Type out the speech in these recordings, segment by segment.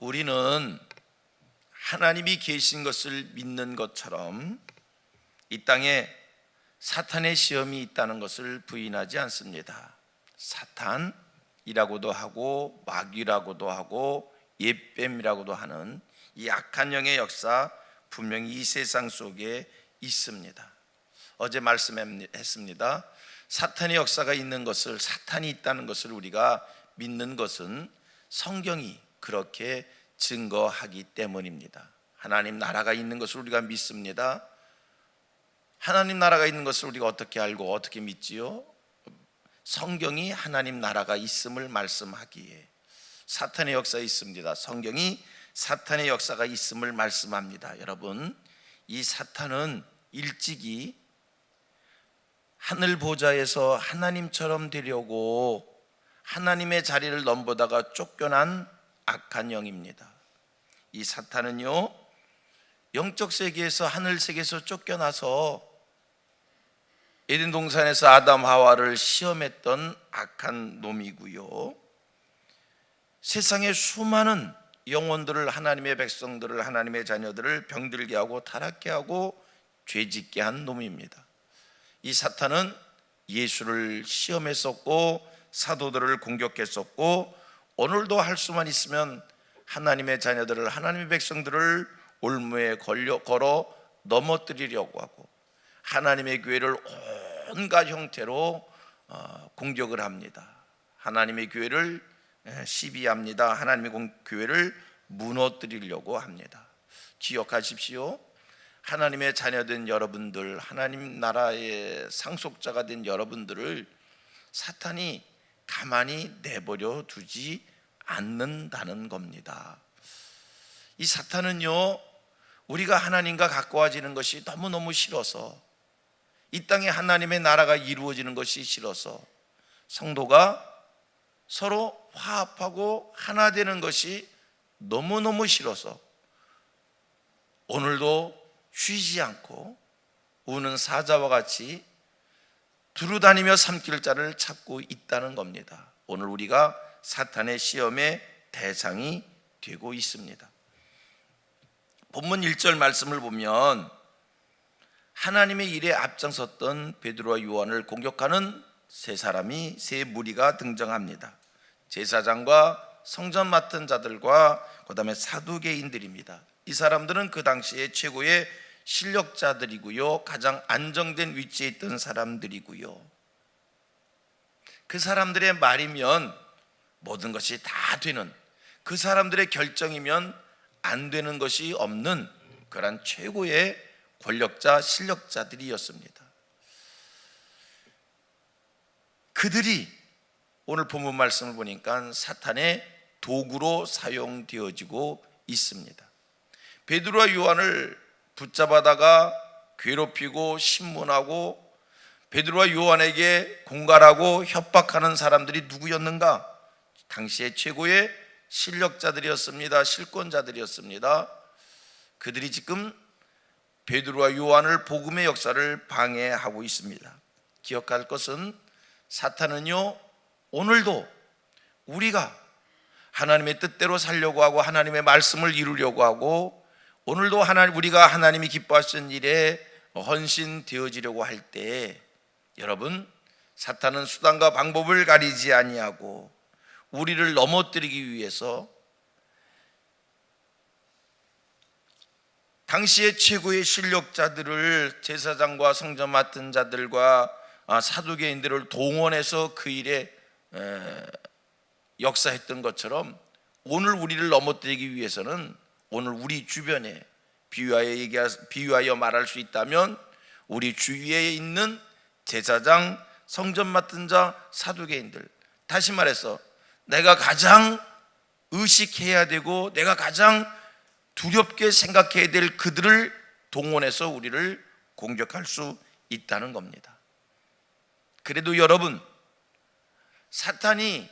우리는 하나님이 계신 것을 믿는 것처럼 이 땅에 사탄의 시험이 있다는 것을 부인하지 않습니다. 사탄이라고도 하고 마귀라고도 하고 옛뱀이라고도 하는 이 악한 영의 역사 분명히 이 세상 속에 있습니다. 어제 말씀했습니다. 사탄의 역사가 있는 것을, 사탄이 있다는 것을 우리가 믿는 것은 성경이 그렇게 증거하기 때문입니다. 하나님 나라가 있는 것을 우리가 믿습니다. 하나님 나라가 있는 것을 우리가 어떻게 알고 어떻게 믿지요? 성경이 하나님 나라가 있음을 말씀하기에. 사탄의 역사가 있습니다. 성경이 사탄의 역사가 있음을 말씀합니다. 여러분, 이 사탄은 일찍이 하늘 보좌에서 하나님처럼 되려고 하나님의 자리를 넘보다가 쫓겨난 악한 영입니다. 이 사탄은요, 영적 세계에서, 하늘 세계에서 쫓겨나서 에덴 동산에서 아담 하와를 시험했던 악한 놈이고요, 세상의 수많은 영혼들을, 하나님의 백성들을, 하나님의 자녀들을 병들게 하고 타락케 하고 죄짓게 한 놈입니다. 이 사탄은 예수를 시험했었고 사도들을 공격했었고 오늘도 할 수만 있으면 하나님의 자녀들을, 하나님의 백성들을 올무에 걸어 넘어뜨리려고 하고 하나님의 교회를 온갖 형태로 공격을 합니다. 하나님의 교회를 시비합니다. 하나님의 교회를 무너뜨리려고 합니다. 기억하십시오. 하나님의 자녀된 여러분들, 하나님 나라의 상속자가 된 여러분들을 사탄이 가만히 내버려 두지 않는다는 겁니다. 이 사탄은요, 우리가 하나님과 가까워지는 것이 너무너무 싫어서, 이 땅에 하나님의 나라가 이루어지는 것이 싫어서, 성도가 서로 화합하고 하나 되는 것이 너무너무 싫어서 오늘도 쉬지 않고 우는 사자와 같이 두루다니며 삼킬 자를 찾고 있다는 겁니다. 오늘 우리가 사탄의 시험의 대상이 되고 있습니다. 본문 1절 말씀을 보면 하나님의 일에 앞장섰던 베드로와 요한을 공격하는 세 무리가 등장합니다. 제사장과 성전 맡은 자들과 그 다음에 사두개인들입니다. 이 사람들은 그 당시에 최고의 실력자들이고요, 가장 안정된 위치에 있던 사람들이고요, 그 사람들의 말이면 모든 것이 다 되는, 그 사람들의 결정이면 안 되는 것이 없는 그런 최고의 권력자, 실력자들이었습니다. 그들이 오늘 본문 말씀을 보니까 사탄의 도구로 사용되어지고 있습니다. 베드로와 요한을 붙잡아다가 괴롭히고 신문하고 베드로와 요한에게 공갈하고 협박하는 사람들이 누구였는가? 당시의 최고의 실력자들이었습니다. 실권자들이었습니다. 그들이 지금 베드로와 요한을 복음의 역사를 방해하고 있습니다. 기억할 것은 사탄은요, 오늘도 우리가 하나님의 뜻대로 살려고 하고 하나님의 말씀을 이루려고 하고 오늘도 우리가 하나님이 기뻐하시는 일에 헌신되어지려고 할 때, 여러분, 사탄은 수단과 방법을 가리지 아니하고 우리를 넘어뜨리기 위해서 당시의 최고의 실력자들을, 제사장과 성전 맡은 자들과 사두개인들을 동원해서 그 일에 역사했던 것처럼 오늘 우리를 넘어뜨리기 위해서는 오늘 우리 주변에 비유하여 말할 수 있다면 우리 주위에 있는 제사장, 성전 맡은 자, 사두개인들, 다시 말해서 내가 가장 의식해야 되고 내가 가장 두렵게 생각해야 될 그들을 동원해서 우리를 공격할 수 있다는 겁니다. 그래도 여러분, 사탄이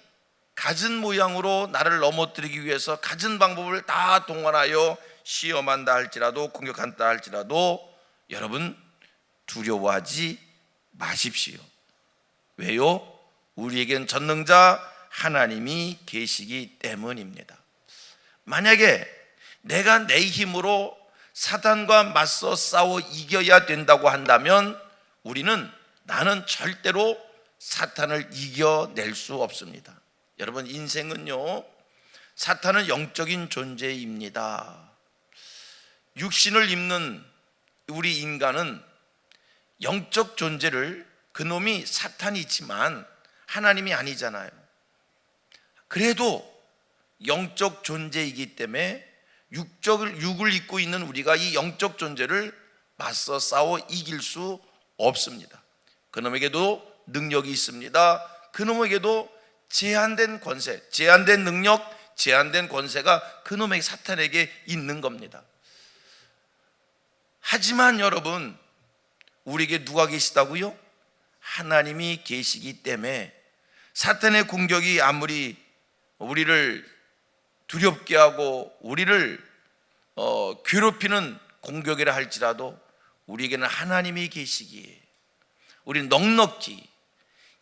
갖은 모양으로 나를 넘어뜨리기 위해서 갖은 방법을 다 동원하여 시험한다 할지라도, 공격한다 할지라도 여러분 두려워하지 마십시오. 왜요? 우리에겐 전능자 하나님이 계시기 때문입니다. 만약에 내가 내 힘으로 사탄과 맞서 싸워 이겨야 된다고 한다면 나는 절대로 사탄을 이겨낼 수 없습니다. 여러분, 인생은요, 사탄은 영적인 존재입니다. 육신을 입는 우리 인간은 영적 존재를, 그놈이 사탄이지만 하나님이 아니잖아요. 그래도 영적 존재이기 때문에 육을 입고 있는 우리가 이 영적 존재를 맞서 싸워 이길 수 없습니다. 그놈에게도 능력이 있습니다. 그놈에게도 제한된 권세, 제한된 능력, 제한된 권세가 그놈의 사탄에게 있는 겁니다. 하지만 여러분, 우리에게 누가 계시다고요? 하나님이 계시기 때문에 사탄의 공격이 아무리 우리를 두렵게 하고 우리를 괴롭히는 공격이라 할지라도 우리에게는 하나님이 계시기에 우리는 넉넉히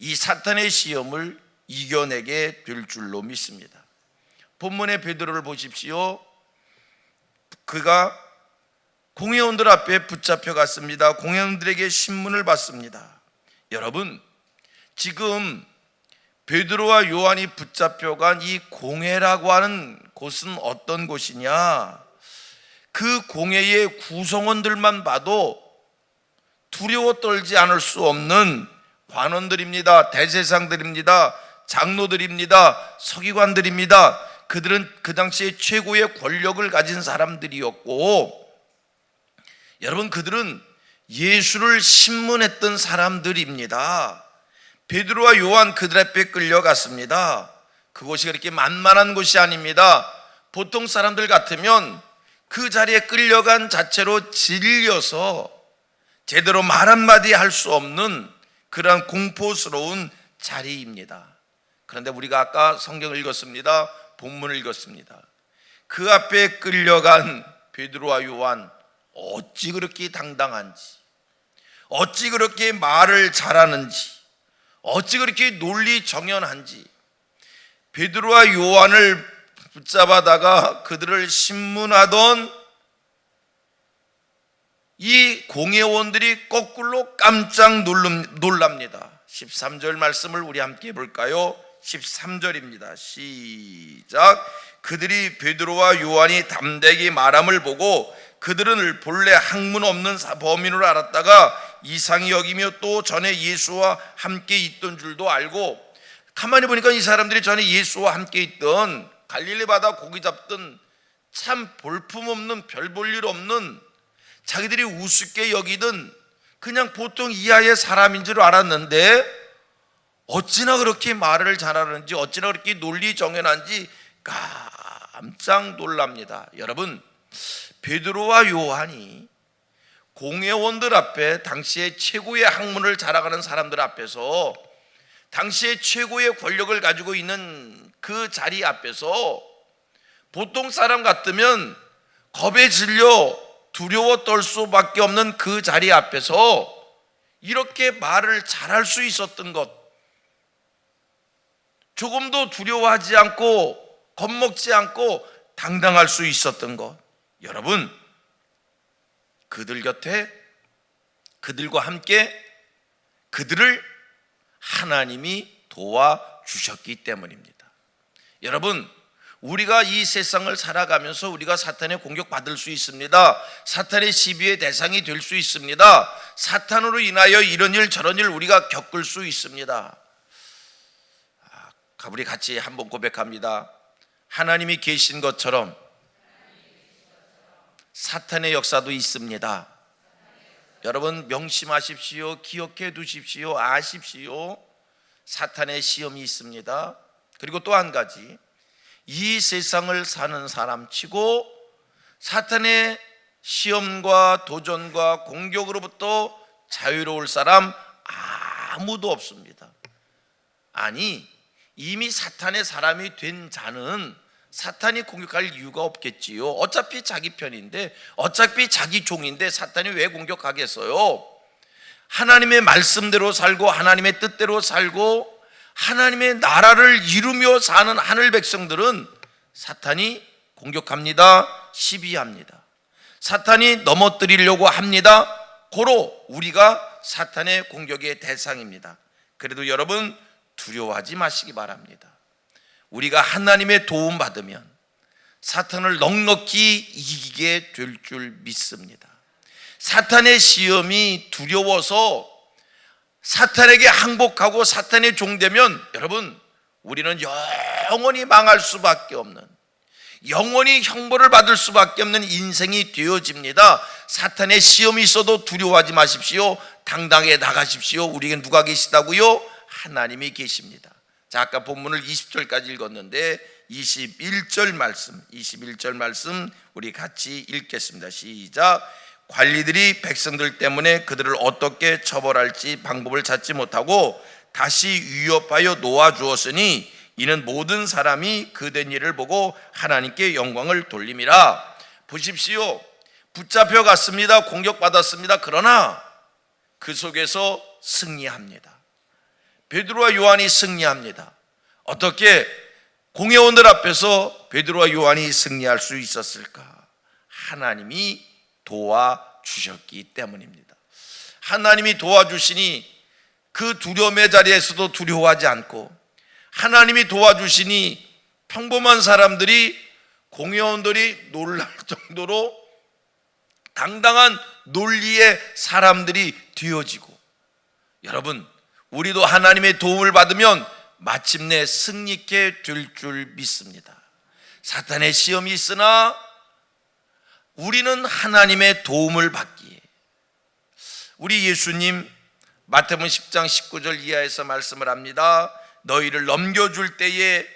이 사탄의 시험을 이겨내게 될 줄로 믿습니다. 본문의 베드로를 보십시오. 그가 공회원들 앞에 붙잡혀 갔습니다. 공회원들에게 신문을 받습니다. 여러분, 지금 베드로와 요한이 붙잡혀간 이 공회라고 하는 곳은 어떤 곳이냐? 그 공회의 구성원들만 봐도 두려워 떨지 않을 수 없는 관원들입니다. 대제사장들입니다. 장로들입니다. 서기관들입니다. 그들은 그 당시에 최고의 권력을 가진 사람들이었고, 여러분, 그들은 예수를 신문했던 사람들입니다. 베드로와 요한 그들 앞에 끌려갔습니다. 그곳이 그렇게 만만한 곳이 아닙니다. 보통 사람들 같으면 그 자리에 끌려간 자체로 질려서 제대로 말 한마디 할 수 없는 그런 공포스러운 자리입니다. 그런데 우리가 아까 성경을 읽었습니다. 본문을 읽었습니다. 그 앞에 끌려간 베드로와 요한, 어찌 그렇게 당당한지, 어찌 그렇게 말을 잘하는지, 어찌 그렇게 논리정연한지, 베드로와 요한을 붙잡아다가 그들을 신문하던 이 공회원들이 거꾸로 깜짝 놀랍니다. 13절 말씀을 우리 함께 볼까요? 13절입니다. 시작. 그들이 베드로와 요한이 담대히 말함을 보고 그들은 본래 학문 없는 범인으로 알았다가 이상히 여기며 또 전에 예수와 함께 있던 줄도 알고, 가만히 보니까 이 사람들이 전에 예수와 함께 있던 갈릴리 바다 고기 잡던 참 볼품없는 별 볼 일 없는, 자기들이 우습게 여기던 그냥 보통 이하의 사람인 줄 알았는데 어찌나 그렇게 말을 잘하는지, 어찌나 그렇게 논리정연한지 깜짝 놀랍니다. 여러분, 베드로와 요한이 공회원들 앞에, 당시에 최고의 학문을 자랑하는 사람들 앞에서, 당시에 최고의 권력을 가지고 있는 그 자리 앞에서 보통 사람 같으면 겁에 질려 두려워 떨 수밖에 없는 그 자리 앞에서 이렇게 말을 잘할 수 있었던 것, 조금도 두려워하지 않고 겁먹지 않고 당당할 수 있었던 것, 여러분, 그들 곁에, 그들과 함께 그들을 하나님이 도와주셨기 때문입니다. 여러분, 우리가 이 세상을 살아가면서 우리가 사탄의 공격받을 수 있습니다. 사탄의 시비의 대상이 될 수 있습니다. 사탄으로 인하여 이런 일 저런 일 우리가 겪을 수 있습니다. 우리 같이 한번 고백합니다. 하나님이 계신 것처럼 사탄의 역사도 있습니다. 여러분, 명심하십시오. 기억해 두십시오. 아십시오. 사탄의 시험이 있습니다. 그리고 또 한 가지, 이 세상을 사는 사람 치고 사탄의 시험과 도전과 공격으로부터 자유로울 사람 아무도 없습니다. 아니, 이미 사탄의 사람이 된 자는 사탄이 공격할 이유가 없겠지요. 어차피 자기 편인데, 어차피 자기 종인데 사탄이 왜 공격하겠어요? 하나님의 말씀대로 살고 하나님의 뜻대로 살고 하나님의 나라를 이루며 사는 하늘 백성들은 사탄이 공격합니다. 시비합니다. 사탄이 넘어뜨리려고 합니다. 고로 우리가 사탄의 공격의 대상입니다. 그래도 여러분 두려워하지 마시기 바랍니다. 우리가 하나님의 도움 받으면 사탄을 넉넉히 이기게 될 줄 믿습니다. 사탄의 시험이 두려워서 사탄에게 항복하고 사탄의 종되면 여러분 우리는 영원히 망할 수밖에 없는, 영원히 형벌을 받을 수밖에 없는 인생이 되어집니다. 사탄의 시험이 있어도 두려워하지 마십시오. 당당하게 나가십시오. 우리에게 누가 계시다고요? 하나님이 계십니다. 자, 아까 본문을 20절까지 읽었는데 21절 말씀 우리 같이 읽겠습니다. 시작. 관리들이 백성들 때문에 그들을 어떻게 처벌할지 방법을 찾지 못하고 다시 위협하여 놓아주었으니 이는 모든 사람이 그된 일을 보고 하나님께 영광을 돌림이라. 보십시오. 붙잡혀 갔습니다. 공격받았습니다. 그러나 그 속에서 승리합니다. 베드로와 요한이 승리합니다. 어떻게 공회원들 앞에서 베드로와 요한이 승리할 수 있었을까? 하나님이 도와주셨기 때문입니다. 하나님이 도와주시니 그 두려움의 자리에서도 두려워하지 않고, 하나님이 도와주시니 평범한 사람들이, 공회원들이 놀랄 정도로 당당한 논리의 사람들이 되어지고, 여러분 우리도 하나님의 도움을 받으면 마침내 승리케 될 줄 믿습니다. 사탄의 시험이 있으나 우리는 하나님의 도움을 받기에, 우리 예수님 마태복음 10장 19절 이하에서 말씀을 합니다. 너희를 넘겨줄 때에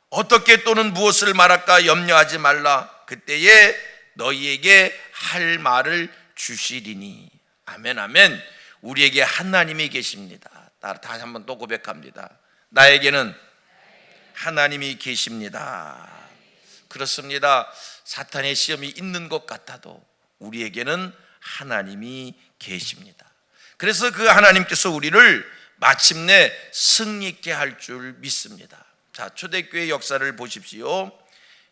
어떻게 또는 무엇을 말할까 염려하지 말라. 그때에 너희에게 할 말을 주시리니. 아멘, 아멘. 우리에게 하나님이 계십니다. 다시 한번 또 고백합니다. 나에게는 하나님이 계십니다. 그렇습니다. 사탄의 시험이 있는 것 같아도 우리에게는 하나님이 계십니다. 그래서 그 하나님께서 우리를 마침내 승리케 할 줄 믿습니다. 자, 초대교회 역사를 보십시오.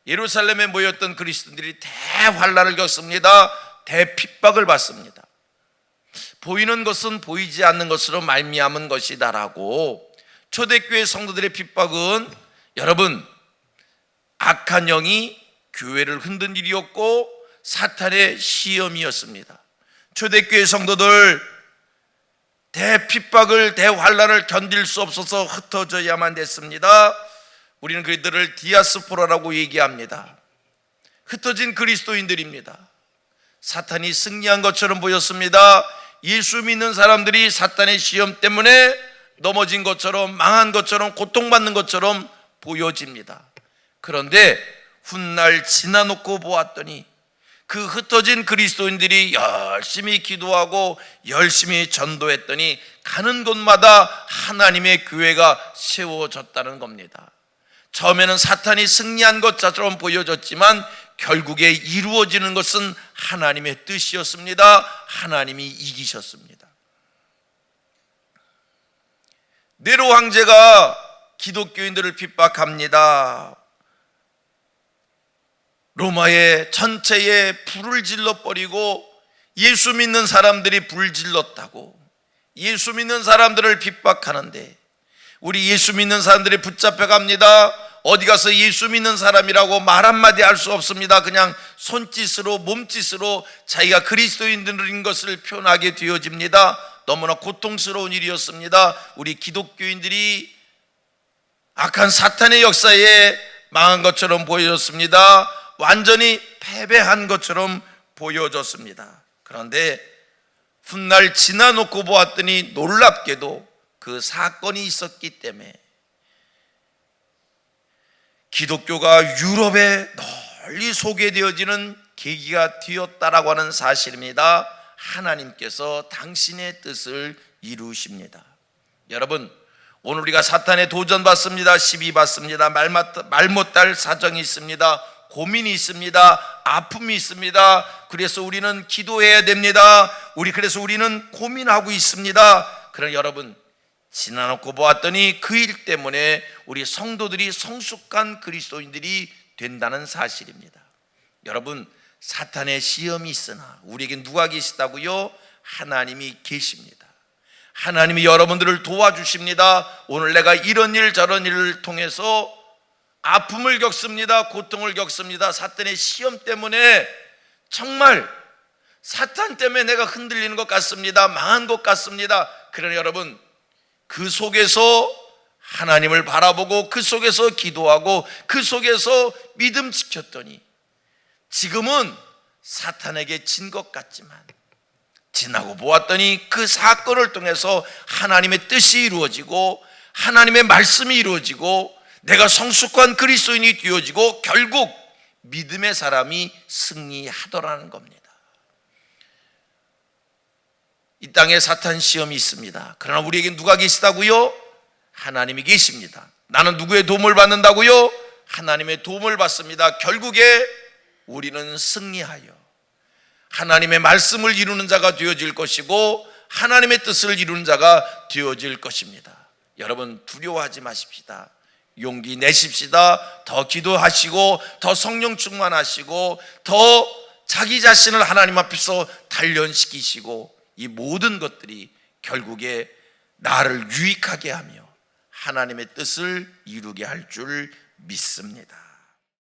예루살렘에 모였던 그리스도인들이 대환란을 겪습니다. 대핍박을 받습니다. 보이는 것은 보이지 않는 것으로 말미암은 것이다라고. 초대교회 성도들의 핍박은 여러분 악한 영이 교회를 흔든 일이었고 사탄의 시험이었습니다. 초대교회 성도들 대핍박을, 대환란을 견딜 수 없어서 흩어져야만 됐습니다. 우리는 그들을 디아스포라라고 얘기합니다. 흩어진 그리스도인들입니다. 사탄이 승리한 것처럼 보였습니다. 예수 믿는 사람들이 사탄의 시험 때문에 넘어진 것처럼, 망한 것처럼, 고통받는 것처럼 보여집니다. 그런데 훗날 지나놓고 보았더니 그 흩어진 그리스도인들이 열심히 기도하고 열심히 전도했더니 가는 곳마다 하나님의 교회가 세워졌다는 겁니다. 처음에는 사탄이 승리한 것처럼 보여졌지만 결국에 이루어지는 것은 하나님의 뜻이었습니다. 하나님이 이기셨습니다. 네로 황제가 기독교인들을 핍박합니다. 로마의 전체에 불을 질러버리고 예수 믿는 사람들이 불 질렀다고 예수 믿는 사람들을 핍박하는데, 우리 예수 믿는 사람들이 붙잡혀갑니다. 어디 가서 예수 믿는 사람이라고 말 한마디 할 수 없습니다. 그냥 손짓으로, 몸짓으로 자기가 그리스도인들인 것을 표현하게 되어집니다. 너무나 고통스러운 일이었습니다. 우리 기독교인들이 악한 사탄의 역사에 망한 것처럼 보여졌습니다. 완전히 패배한 것처럼 보여졌습니다. 그런데 훗날 지나놓고 보았더니 놀랍게도 그 사건이 있었기 때문에 기독교가 유럽에 널리 소개되어지는 계기가 되었다라고 하는 사실입니다. 하나님께서 당신의 뜻을 이루십니다. 여러분, 오늘 우리가 사탄에 도전받습니다. 시비 받습니다. 말 못할 사정이 있습니다. 고민이 있습니다. 아픔이 있습니다. 그래서 우리는 기도해야 됩니다. 그래서 우리는 고민하고 있습니다. 그러나 여러분, 지나놓고 보았더니 그 일 때문에 우리 성도들이, 성숙한 그리스도인들이 된다는 사실입니다. 여러분, 사탄의 시험이 있으나 우리에게 누가 계시다고요? 하나님이 계십니다. 하나님이 여러분들을 도와주십니다. 오늘 내가 이런 일 저런 일을 통해서 아픔을 겪습니다. 고통을 겪습니다. 사탄의 시험 때문에 정말 사탄 때문에 내가 흔들리는 것 같습니다. 망한 것 같습니다. 그러나 여러분, 그 속에서 하나님을 바라보고 그 속에서 기도하고 그 속에서 믿음 지켰더니 지금은 사탄에게 진 것 같지만 지나고 보았더니 그 사건을 통해서 하나님의 뜻이 이루어지고 하나님의 말씀이 이루어지고 내가 성숙한 그리스도인이 되어지고 결국 믿음의 사람이 승리하더라는 겁니다. 이 땅에 사탄 시험이 있습니다. 그러나 우리에게 누가 계시다고요? 하나님이 계십니다. 나는 누구의 도움을 받는다고요? 하나님의 도움을 받습니다. 결국에 우리는 승리하여 하나님의 말씀을 이루는 자가 되어질 것이고 하나님의 뜻을 이루는 자가 되어질 것입니다. 여러분, 두려워하지 마십시다. 용기 내십시다. 더 기도하시고 더 성령 충만하시고 더 자기 자신을 하나님 앞에서 단련시키시고 이 모든 것들이 결국에 나를 유익하게 하며 하나님의 뜻을 이루게 할 줄 믿습니다.